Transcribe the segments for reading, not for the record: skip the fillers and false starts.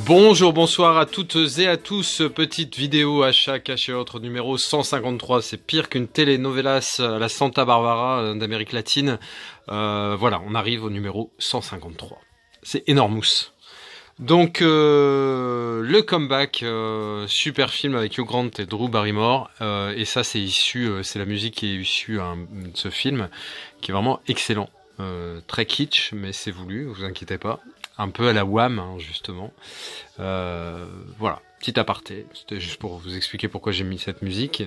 Bonjour, bonsoir à toutes et à tous. Petite vidéo achat caché autre numéro 153. C'est pire qu'une telenovelas à la Santa Barbara d'Amérique latine. Voilà, on arrive au numéro 153. C'est énormous. Donc le comeback, super film avec Hugh Grant et Drew Barrymore. Et ça c'est issu, c'est la musique qui est issue de ce film, qui est vraiment excellent. Très kitsch, mais c'est voulu, vous inquiétez pas. Un peu à la Wham, hein, justement. Voilà, petit aparté. C'était juste pour vous expliquer pourquoi j'ai mis cette musique.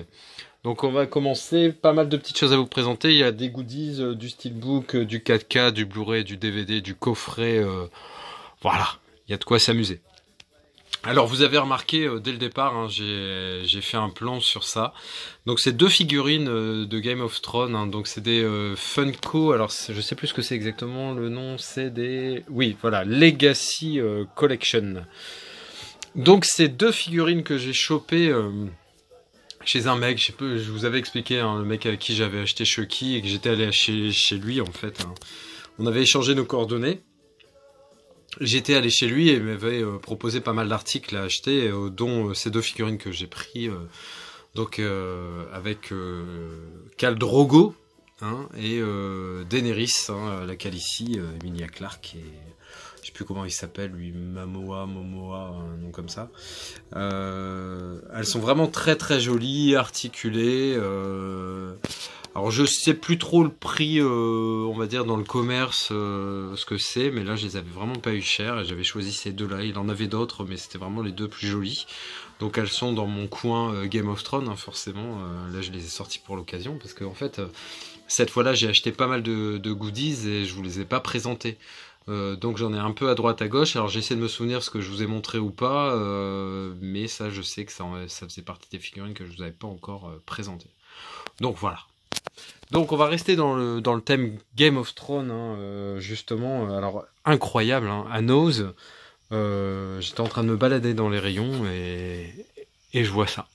Donc on va commencer. Pas mal de petites choses à vous présenter. Il y a des goodies, du steelbook, du 4K, du Blu-ray, du DVD, du coffret. Voilà, il y a de quoi s'amuser. Alors vous avez remarqué dès le départ, hein, j'ai fait un plan sur ça. Donc c'est deux figurines de Game of Thrones. Hein, donc c'est des Funko. Alors je sais plus ce que c'est exactement le nom. C'est des, oui voilà, Legacy Collection. Donc c'est deux figurines que j'ai chopées chez un mec. Je vous avais expliqué, hein, le mec avec qui j'avais acheté Chucky et que j'étais allé chez lui en fait. Hein. On avait échangé nos coordonnées. J'étais allé chez lui et il m'avait proposé pas mal d'articles à acheter, dont ces deux figurines que j'ai pris, donc avec Khal Drogo, hein, et Daenerys, hein, la Khaleesi, Emilia Clarke, et je sais plus comment il s'appelle, lui, Momoa, un nom comme ça. Elles sont vraiment très très jolies, articulées. Alors je sais plus trop le prix, on va dire dans le commerce, ce que c'est, mais là je les avais vraiment pas eu cher et j'avais choisi ces deux-là. Il en avait d'autres, mais c'était vraiment les deux plus jolies. Donc elles sont dans mon coin Game of Thrones, hein, forcément. Là je les ai sorties pour l'occasion parce que en fait cette fois-là j'ai acheté pas mal de goodies et je vous les ai pas présentés. Donc j'en ai un peu à droite à gauche. Alors j'essaie de me souvenir ce que je vous ai montré ou pas, mais ça je sais que ça faisait partie des figurines que je vous avais pas encore présentées. Donc voilà. Donc on va rester dans le thème Game of Thrones, hein, justement. Alors incroyable, hein, à Nose, j'étais en train de me balader dans les rayons et je vois ça.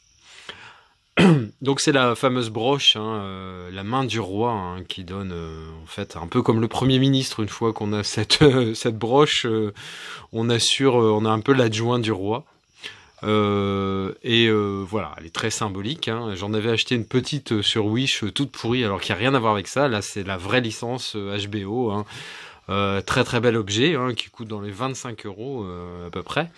Donc c'est la fameuse broche, hein, la main du roi, hein, qui donne, en fait, un peu comme le Premier ministre. Une fois qu'on a cette broche, on assure, on a un peu l'adjoint du roi. Voilà, elle est très symbolique, hein. J'en avais acheté une petite sur Wish, toute pourrie, alors qu'il n'y a rien à voir avec ça. Là c'est la vraie licence HBO, hein. Très très bel objet, hein, qui coûte dans les 25 € à peu près.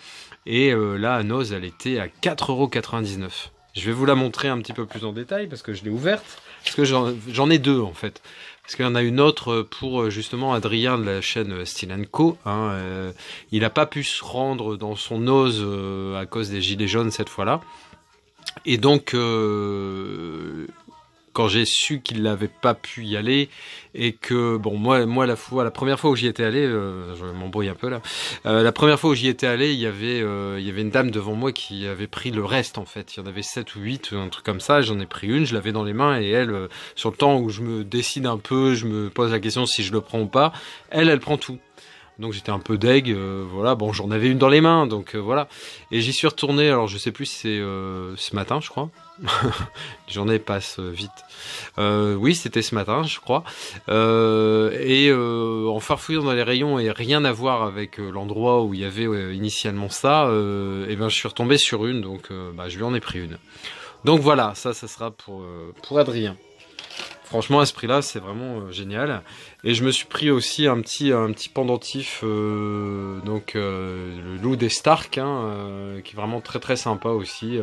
Et là à Noz elle était à 4,99 €. Je vais vous la montrer un petit peu plus en détail parce que je l'ai ouverte, parce que j'en ai deux en fait. Parce qu'il y en a une autre pour justement Adrien de la chaîne Steel & Co. Hein, il n'a pas pu se rendre dans son ose à cause des gilets jaunes cette fois-là. Et donc, quand j'ai su qu'il n'avait pas pu y aller et que bon moi la première fois où j'y étais allé, je m'embrouille un peu là, la première fois où j'y étais allé, il y avait une dame devant moi qui avait pris le reste en fait. Il y en avait 7 ou 8, un truc comme ça. J'en ai pris une, je l'avais dans les mains et elle, sur le temps où je me décide un peu, je me pose la question si je le prends ou pas, elle prend tout. Donc j'étais un peu deg, voilà, bon j'en avais une dans les mains, donc voilà. Et j'y suis retourné, alors je sais plus si c'est ce matin je crois. Les journées passent vite. Oui, c'était ce matin, je crois. En farfouillant dans les rayons et rien à voir avec l'endroit où il y avait initialement ça, et ben je suis retombé sur une, donc je lui en ai pris une. Donc voilà, ça sera pour Adrien. Franchement, à ce prix-là, c'est vraiment génial. Et je me suis pris aussi un petit pendentif, le loup des Stark, hein, qui est vraiment très très sympa aussi.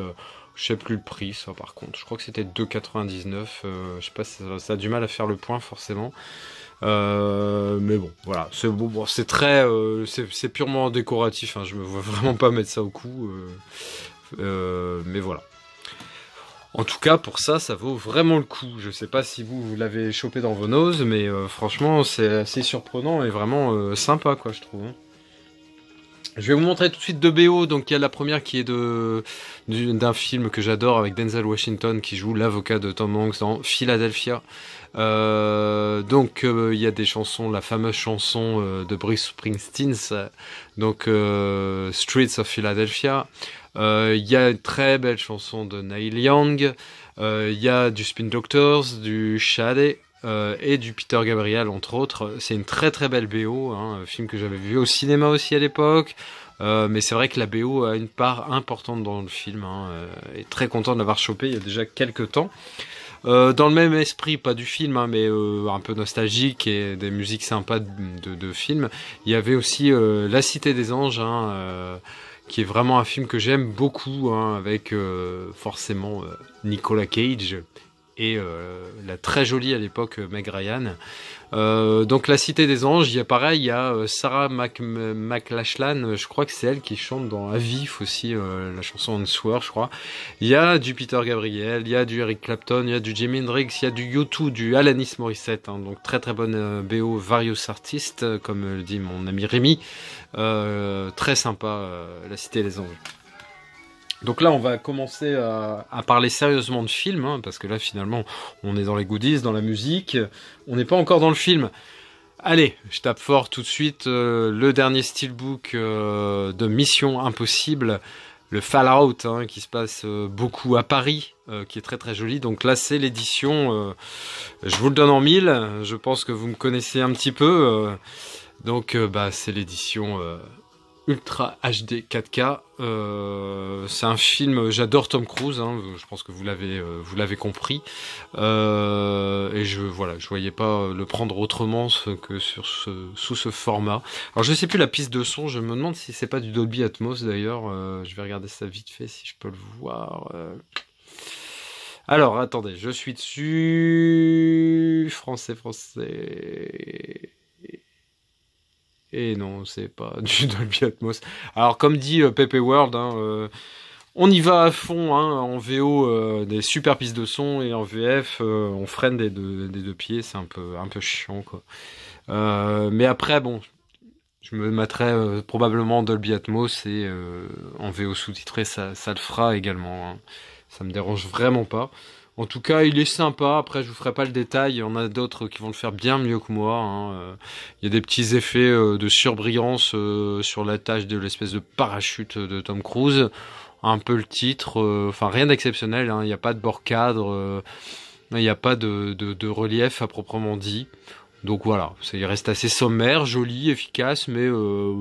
Je sais plus le prix, ça par contre. Je crois que c'était 2,99 €. Je sais pas, ça a du mal à faire le point forcément. Mais bon, voilà. C'est très, c'est purement décoratif. Hein, je me vois vraiment pas mettre ça au cou. Mais voilà. En tout cas, pour ça, ça vaut vraiment le coup. Je sais pas si vous l'avez chopé dans vos noses, mais franchement, c'est assez surprenant et vraiment sympa, quoi, je trouve. Je vais vous montrer tout de suite deux BO. Donc, il y a la première qui est d'un film que j'adore avec Denzel Washington qui joue l'avocat de Tom Hanks dans Philadelphia. Il y a des chansons, la fameuse chanson de Bruce Springsteen, donc Streets of Philadelphia. Il y a une très belle chanson de Neil Young. Il y a du Spin Doctors, du Sade, et du Peter Gabriel entre autres. C'est une très très belle BO, hein, un film que j'avais vu au cinéma aussi à l'époque. Mais c'est vrai que la BO a une part importante dans le film, hein, et très content de l'avoir chopé il y a déjà quelques temps. Dans le même esprit, pas du film, hein, mais un peu nostalgique et des musiques sympas de film, il y avait aussi La Cité des Anges, hein, qui est vraiment un film que j'aime beaucoup, hein, avec forcément Nicolas Cage et la très jolie à l'époque Meg Ryan. Donc La Cité des Anges, il y a pareil, il y a Sarah McLachlan, je crois que c'est elle qui chante dans Avif aussi, la chanson Answer, je crois. Il y a du Peter Gabriel, il y a du Eric Clapton, il y a du Jimi Hendrix, il y a du U2, du Alanis Morissette, hein, donc très très bonne BO, various artistes, comme le dit mon ami Rémi. Très sympa, La Cité des Anges. Donc là, on va commencer à parler sérieusement de film, hein, parce que là, finalement, on est dans les goodies, dans la musique. On n'est pas encore dans le film. Allez, je tape fort tout de suite. Le dernier steelbook de Mission Impossible, le Fallout, hein, qui se passe beaucoup à Paris, qui est très très joli. Donc là, c'est l'édition. Je vous le donne en 1000. Je pense que vous me connaissez un petit peu. Donc, c'est l'édition... Ultra HD 4K, c'est un film, j'adore Tom Cruise, hein, je pense que vous l'avez compris, et je voyais pas le prendre autrement que sous ce format. Alors je sais plus la piste de son, je me demande si c'est pas du Dolby Atmos d'ailleurs, je vais regarder ça vite fait si je peux le voir. Alors attendez, je suis dessus, français. Et non, c'est pas du Dolby Atmos. Alors comme dit Pepe World, hein, on y va à fond, hein, en VO, des super pistes de son, et en VF on freine des deux pieds, c'est un peu chiant quoi. Mais après bon, je me mettrais probablement Dolby Atmos, et en VO sous-titré ça le fera également, hein. Ça me dérange vraiment pas. En tout cas, il est sympa. Après, je vous ferai pas le détail. Il y en a d'autres qui vont le faire bien mieux que moi, hein. Il y a des petits effets de surbrillance sur la tâche de l'espèce de parachute de Tom Cruise. Un peu le titre. Enfin, rien d'exceptionnel, hein. Il n'y a pas de bord cadre. Il n'y a pas de relief à proprement dit. Donc voilà, il reste assez sommaire, joli, efficace, mais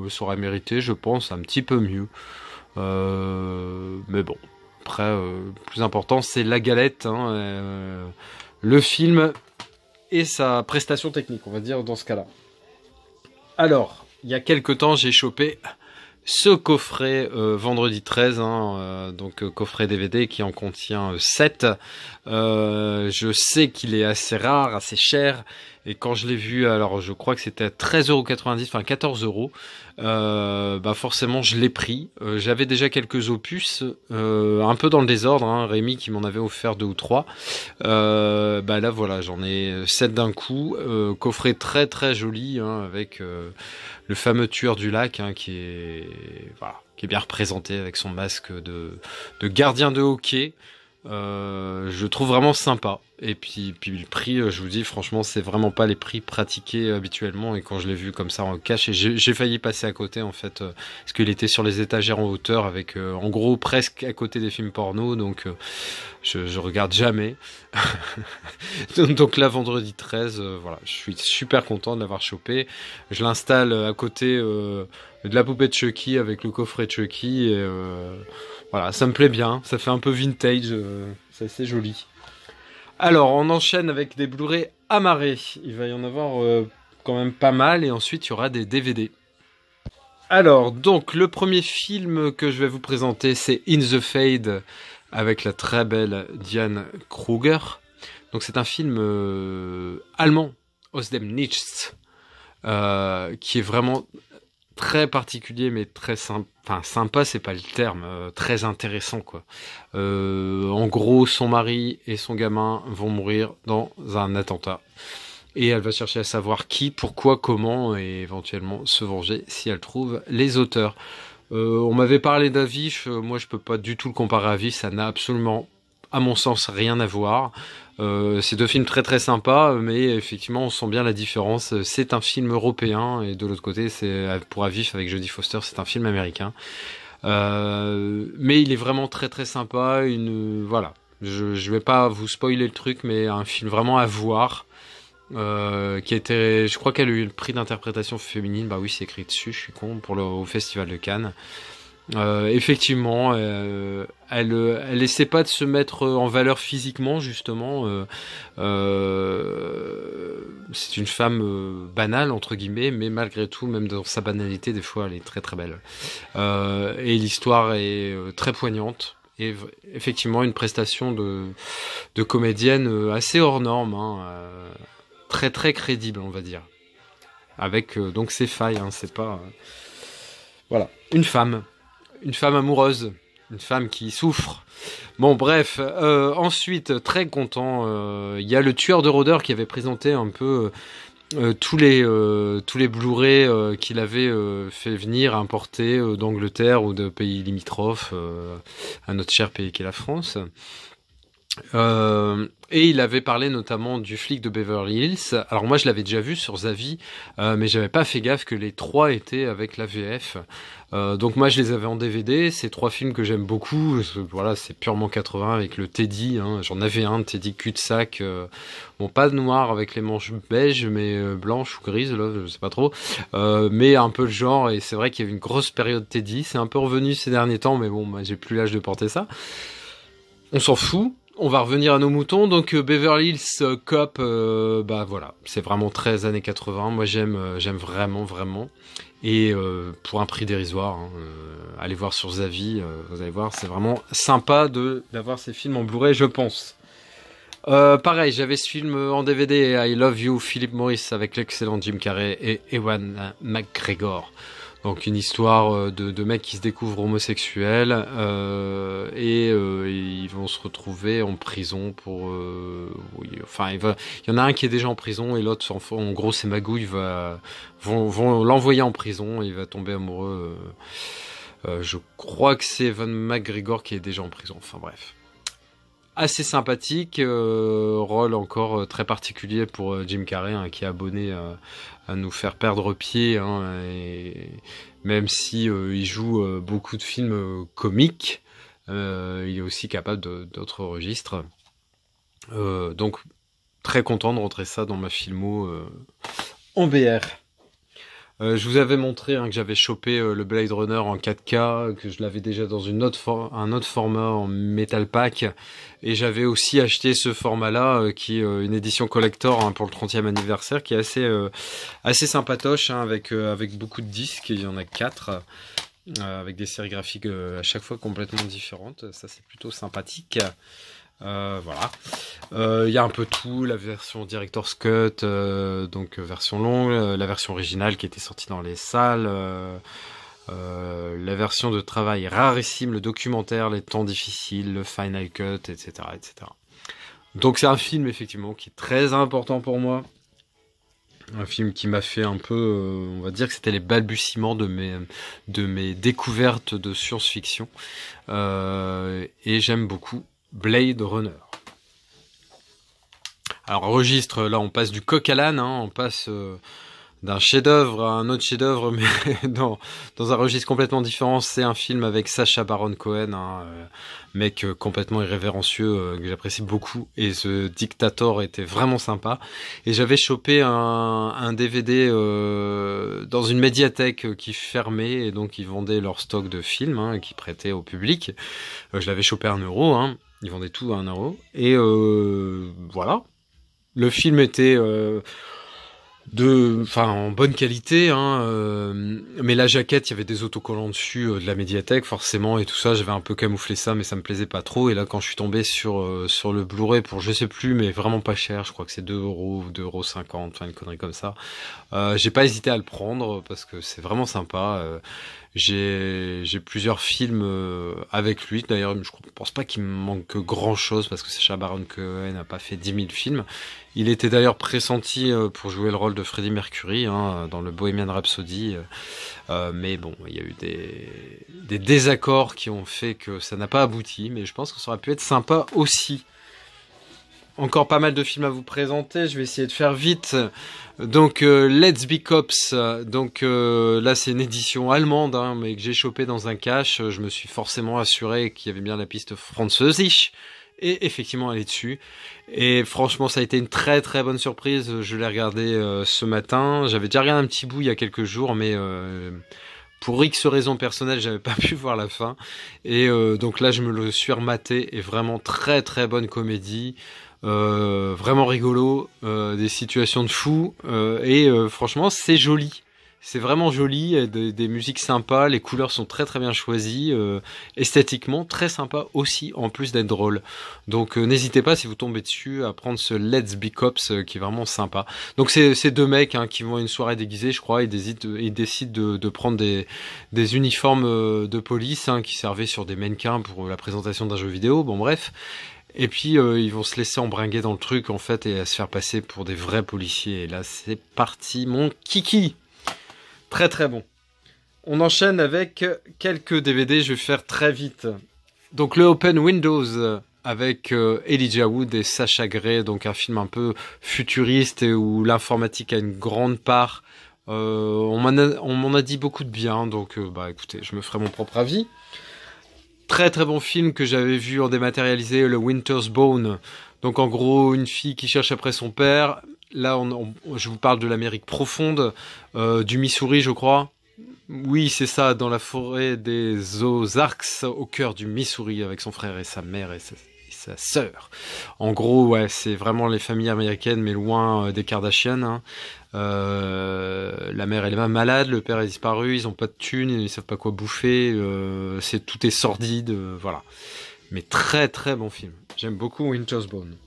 ça aurait mérité, je pense, un petit peu mieux. Mais bon. Après, le plus important, c'est la galette, hein, le film et sa prestation technique, on va dire, dans ce cas-là. Alors, il y a quelques temps, j'ai chopé ce coffret vendredi 13, hein, donc coffret DVD qui en contient 7. Je sais qu'il est assez rare, assez cher, et quand je l'ai vu, alors je crois que c'était à 13,90 €, enfin 14 €, forcément je l'ai pris. J'avais déjà quelques opus, un peu dans le désordre, hein, Rémi qui m'en avait offert 2 ou 3. Là voilà, j'en ai 7 d'un coup, coffret très très joli, hein, avec le fameux tueur du lac, hein, qui est bien représenté avec son masque de gardien de hockey. Je trouve vraiment sympa. Et puis le prix, je vous dis franchement, c'est vraiment pas les prix pratiqués habituellement, et quand je l'ai vu comme ça en cash, et j'ai failli passer à côté en fait, parce qu'il était sur les étagères en hauteur, avec en gros presque à côté des films porno, donc je regarde jamais. Donc là, vendredi 13, voilà, je suis super content de l'avoir chopé. Je l'installe à côté de la poupée de Chucky, avec le coffret de Chucky, et voilà, ça me plaît bien, ça fait un peu vintage, c'est assez joli. Alors, on enchaîne avec des Blu-ray amarrés. Il va y en avoir quand même pas mal, et ensuite il y aura des DVD. Alors, donc, le premier film que je vais vous présenter, c'est In the Fade, avec la très belle Diane Kruger. Donc, c'est un film allemand, Aus dem Nichts, qui est vraiment très particulier, mais très sympa. Enfin, sympa, c'est pas le terme, très intéressant, quoi. En gros, son mari et son gamin vont mourir dans un attentat. Et elle va chercher à savoir qui, pourquoi, comment, et éventuellement se venger si elle trouve les auteurs. On m'avait parlé d'Avif, moi je peux pas du tout le comparer à Avif, ça n'a absolument, à mon sens, rien à voir. C'est deux films très très sympas, mais effectivement on sent bien la différence. C'est un film européen, et de l'autre côté, c'est pour Avif avec Jodie Foster, c'est un film américain. Mais il est vraiment très très sympa. Voilà, je vais pas vous spoiler le truc, mais un film vraiment à voir. qui a été, je crois qu'elle a eu le prix d'interprétation féminine. Bah oui, c'est écrit dessus, je suis con, au Festival de Cannes. Effectivement, elle essaie pas de se mettre en valeur physiquement, justement. C'est une femme banale, entre guillemets, mais malgré tout, même dans sa banalité, des fois, elle est très très belle. Et l'histoire est très poignante. Et effectivement, une prestation de comédienne assez hors norme, hein, très très crédible, on va dire. Avec donc ses failles, hein, c'est pas... Voilà, une femme amoureuse, une femme qui souffre. Bon, bref, ensuite, très content, il y a le tueur de rôdeurs qui avait présenté un peu tous les Blu-ray qu'il avait fait venir, importer d'Angleterre ou de pays limitrophes à notre cher pays qui est la France. Et il avait parlé notamment du flic de Beverly Hills. Alors moi je l'avais déjà vu sur Zavi, mais j'avais pas fait gaffe que les trois étaient avec la VF. Donc moi je les avais en DVD, ces trois films que j'aime beaucoup. Voilà, c'est purement 80 avec le Teddy, hein. J'en avais un, Teddy cul-de-sac, bon pas de noir avec les manches beige, mais blanches ou grises, là, je sais pas trop. Mais un peu le genre, et c'est vrai qu'il y avait une grosse période Teddy. C'est un peu revenu ces derniers temps, mais bon, moi, j'ai plus l'âge de porter ça. On s'en fout. On va revenir à nos moutons. Donc Beverly Hills Cop, bah voilà, c'est vraiment très années 80. Moi j'aime vraiment. Et pour un prix dérisoire, hein, allez voir sur Zavi, vous allez voir, c'est vraiment sympa d'avoir ces films en Blu-ray, je pense. Pareil, j'avais ce film en DVD, I Love You, Philip Morris, avec l'excellent Jim Carrey et Ewan McGregor. Donc une histoire de mecs qui se découvrent homosexuels et ils vont se retrouver en prison pour... oui, enfin, il y en a un qui est déjà en prison et l'autre, en gros, c'est Magouille, vont l'envoyer en prison et il va tomber amoureux. Je crois que c'est Evan McGregor qui est déjà en prison. Enfin bref. Assez sympathique, rôle encore très particulier pour Jim Carrey, hein, qui est abonné à nous faire perdre pied, hein, et même si il joue beaucoup de films comiques, il est aussi capable d'autres registres. Donc très content de rentrer ça dans ma filmo en BR. Je vous avais montré, hein, que j'avais chopé le Blade Runner en 4K, que je l'avais déjà dans un autre format en Metal Pack, et j'avais aussi acheté ce format-là, qui est une édition collector, hein, pour le 30e anniversaire, qui est assez sympatoche, hein, avec beaucoup de disques. Il y en a 4, avec des séries graphiques à chaque fois complètement différentes. Ça, c'est plutôt sympathique. Voilà. Il y a un peu tout, la version Director's Cut, donc version longue, la version originale qui était sortie dans les salles, la version de travail rarissime, le documentaire, les temps difficiles, le Final Cut, etc., etc. Donc c'est un film effectivement qui est très important pour moi. Un film qui m'a fait un peu, on va dire que c'était les balbutiements de mes découvertes de science-fiction. Et j'aime beaucoup Blade Runner. Alors registre, là on passe du coq à l'âne, hein, on passe d'un chef-d'œuvre à un autre chef-d'œuvre, mais dans un registre complètement différent. C'est un film avec Sacha Baron Cohen, hein, mec complètement irrévérencieux, que j'apprécie beaucoup, et ce Dictator était vraiment sympa. Et j'avais chopé un DVD dans une médiathèque qui fermait, et donc ils vendaient leur stock de films, hein, qui prêtaient au public. Je l'avais chopé à 1 euro, hein. Ils vendaient tout à 1 euro. Et voilà. Le film était en bonne qualité, hein, mais la jaquette, il y avait des autocollants dessus, de la médiathèque forcément, et tout ça, j'avais un peu camouflé ça, mais ça me plaisait pas trop. Et là, quand je suis tombé sur le Blu-ray pour je sais plus, mais vraiment pas cher, je crois que c'est 2 euros, 2,50 €, enfin une connerie comme ça, j'ai pas hésité à le prendre parce que c'est vraiment sympa. J'ai plusieurs films avec lui. D'ailleurs, je pense pas qu'il me manque grand chose parce que Sacha Baron Cohen n'a pas fait 10 000 films. Il était d'ailleurs pressenti pour jouer le rôle de Freddie Mercury, hein, dans le Bohemian Rhapsody. Mais bon, il y a eu des désaccords qui ont fait que ça n'a pas abouti. Mais je pense que ça aurait pu être sympa aussi. Encore pas mal de films à vous présenter, je vais essayer de faire vite. Donc Let's Be Cops, donc là c'est une édition allemande, hein, mais que j'ai chopé dans un cache. Je me suis forcément assuré qu'il y avait bien la piste französisch Et effectivement, elle est dessus. Et franchement, ça a été une très très bonne surprise. Je l'ai regardé ce matin. J'avais déjà regardé un petit bout il y a quelques jours, mais pour X raisons personnelles, j'avais pas pu voir la fin. Et donc là, je me le suis rematé. Et vraiment très très bonne comédie. Vraiment rigolo. Des situations de fou. Et franchement, c'est joli. C'est vraiment joli, des musiques sympas, les couleurs sont très très bien choisies, esthétiquement très sympa aussi, en plus d'être drôle. Donc n'hésitez pas si vous tombez dessus à prendre ce Let's Be Cops qui est vraiment sympa. Donc c'est deux mecs qui vont à une soirée déguisée, je crois, ils décident de prendre des uniformes de police qui servaient sur des mannequins pour la présentation d'un jeu vidéo, bon bref. Et puis ils vont se laisser embringuer dans le truc en fait et à se faire passer pour des vrais policiers. Et là c'est parti mon kiki. Très très bon. On enchaîne avec quelques DVD, je vais faire très vite. Donc le Open Windows avec Elijah Wood et Sacha Grey, donc un film un peu futuriste et où l'informatique a une grande part. On m'en a dit beaucoup de bien, donc écoutez, je me ferai mon propre avis. Très très bon film que j'avais vu en dématérialisé, le Winter's Bone. Donc en gros, une fille qui cherche après son père. Là, je vous parle de l'Amérique profonde, du Missouri, je crois. Oui, c'est ça, dans la forêt des Ozarks, au cœur du Missouri, avec son frère et sa mère et sa sœur. En gros, ouais, c'est vraiment les familles américaines, mais loin des Kardashian. La mère, elle est malade, le père est disparu, ils ont pas de thunes, ils savent pas quoi bouffer, tout est sordide, voilà. Mais très très bon film. J'aime beaucoup Winter's Bone.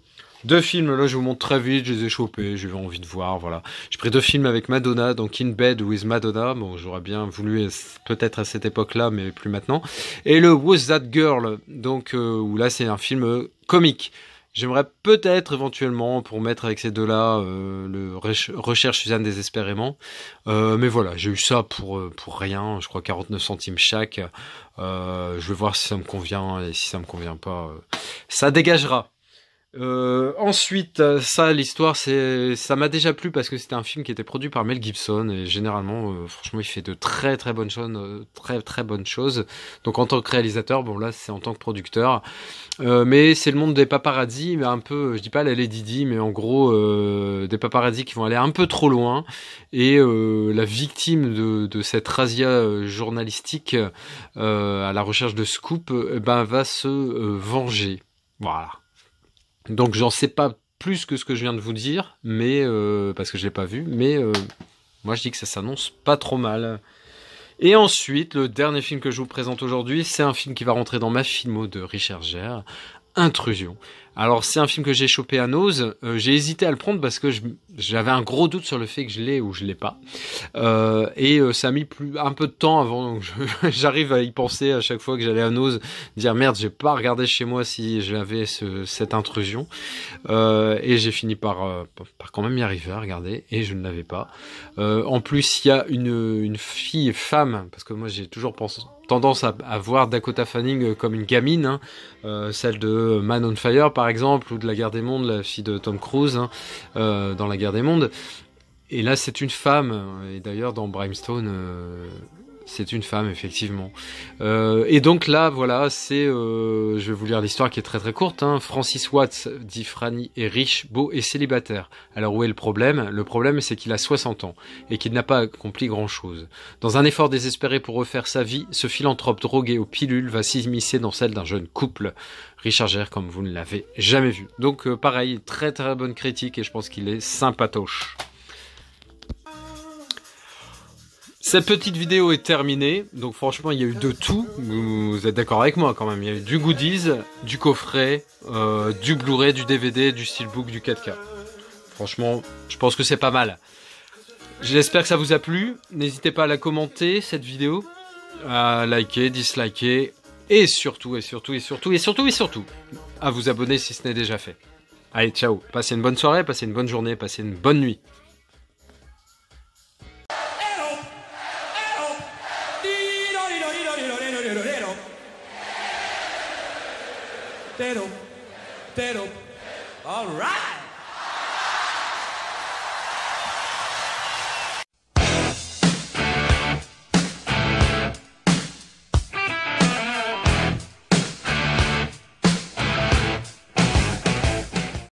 Deux films, là je vous montre très vite, je les ai chopés, j'ai eu envie de voir, voilà. J'ai pris deux films avec Madonna, donc In Bed with Madonna, bon j'aurais bien voulu peut-être à cette époque-là, mais plus maintenant. Et le Who's That Girl, donc où là c'est un film comique. J'aimerais peut-être éventuellement pour mettre avec ces deux-là le Recherche Suzanne désespérément, mais voilà, j'ai eu ça pour rien, je crois 49 centimes chaque. Je vais voir si ça me convient et si ça me convient pas, ça dégagera. Ensuite, l'histoire, ça m'a déjà plu parce que c'était un film qui était produit par Mel Gibson et généralement, franchement, il fait de très très bonnes choses, très très bonnes choses. Donc en tant que réalisateur, bon là, c'est en tant que producteur, mais c'est le monde des paparazzis, mais un peu, je dis pas la Lady Di, mais en gros, des paparazzis qui vont aller un peu trop loin et la victime de cette razzia journalistique à la recherche de scoop, va se venger. Voilà. Donc j'en sais pas plus que ce que je viens de vous dire, mais parce que je l'ai pas vu, mais moi je dis que ça s'annonce pas trop mal. Et ensuite, le dernier film que je vous présente aujourd'hui, c'est un film qui va rentrer dans ma filmo de Richard Gere, Intrusion. Alors c'est un film que j'ai chopé à Nose, j'ai hésité à le prendre parce que j'avais un gros doute sur le fait que je l'ai ou je l'ai pas. Et ça a mis un peu de temps avant que j'arrive à y penser à chaque fois que j'allais à Nose, dire merde, j'ai pas regardé chez moi si j'avais cette intrusion. Et j'ai fini par quand même y arriver à regarder et je ne l'avais pas. En plus, il y a une femme, parce que moi j'ai toujours tendance à voir Dakota Fanning comme une gamine, celle de Man on Fire par exemple, ou de La Guerre des Mondes, la fille de Tom Cruise dans La Guerre des Mondes. Et là c'est une femme, et d'ailleurs dans Brimstone c'est une femme effectivement. Et donc là voilà, je vais vous lire l'histoire qui est très très courte. Francis Watts, dit Franny, est riche, beau et célibataire. Alors où est le problème ? Le problème c'est qu'il a 60 ans et qu'il n'a pas accompli grand chose. Dans un effort désespéré pour refaire sa vie, ce philanthrope drogué aux pilules va s'immiscer dans celle d'un jeune couple. Richard Gere comme vous ne l'avez jamais vu. Donc pareil, très très bonne critique et je pense qu'il est sympatoche. Cette petite vidéo est terminée, donc franchement il y a eu de tout, vous êtes d'accord avec moi quand même, il y a eu du goodies, du coffret, du Blu-ray, du DVD, du Steelbook, du 4K. Franchement, je pense que c'est pas mal. J'espère que ça vous a plu, n'hésitez pas à la commenter cette vidéo, à liker, disliker, et surtout, à vous abonner si ce n'est déjà fait. Allez, ciao, passez une bonne soirée, passez une bonne journée, passez une bonne nuit. All right.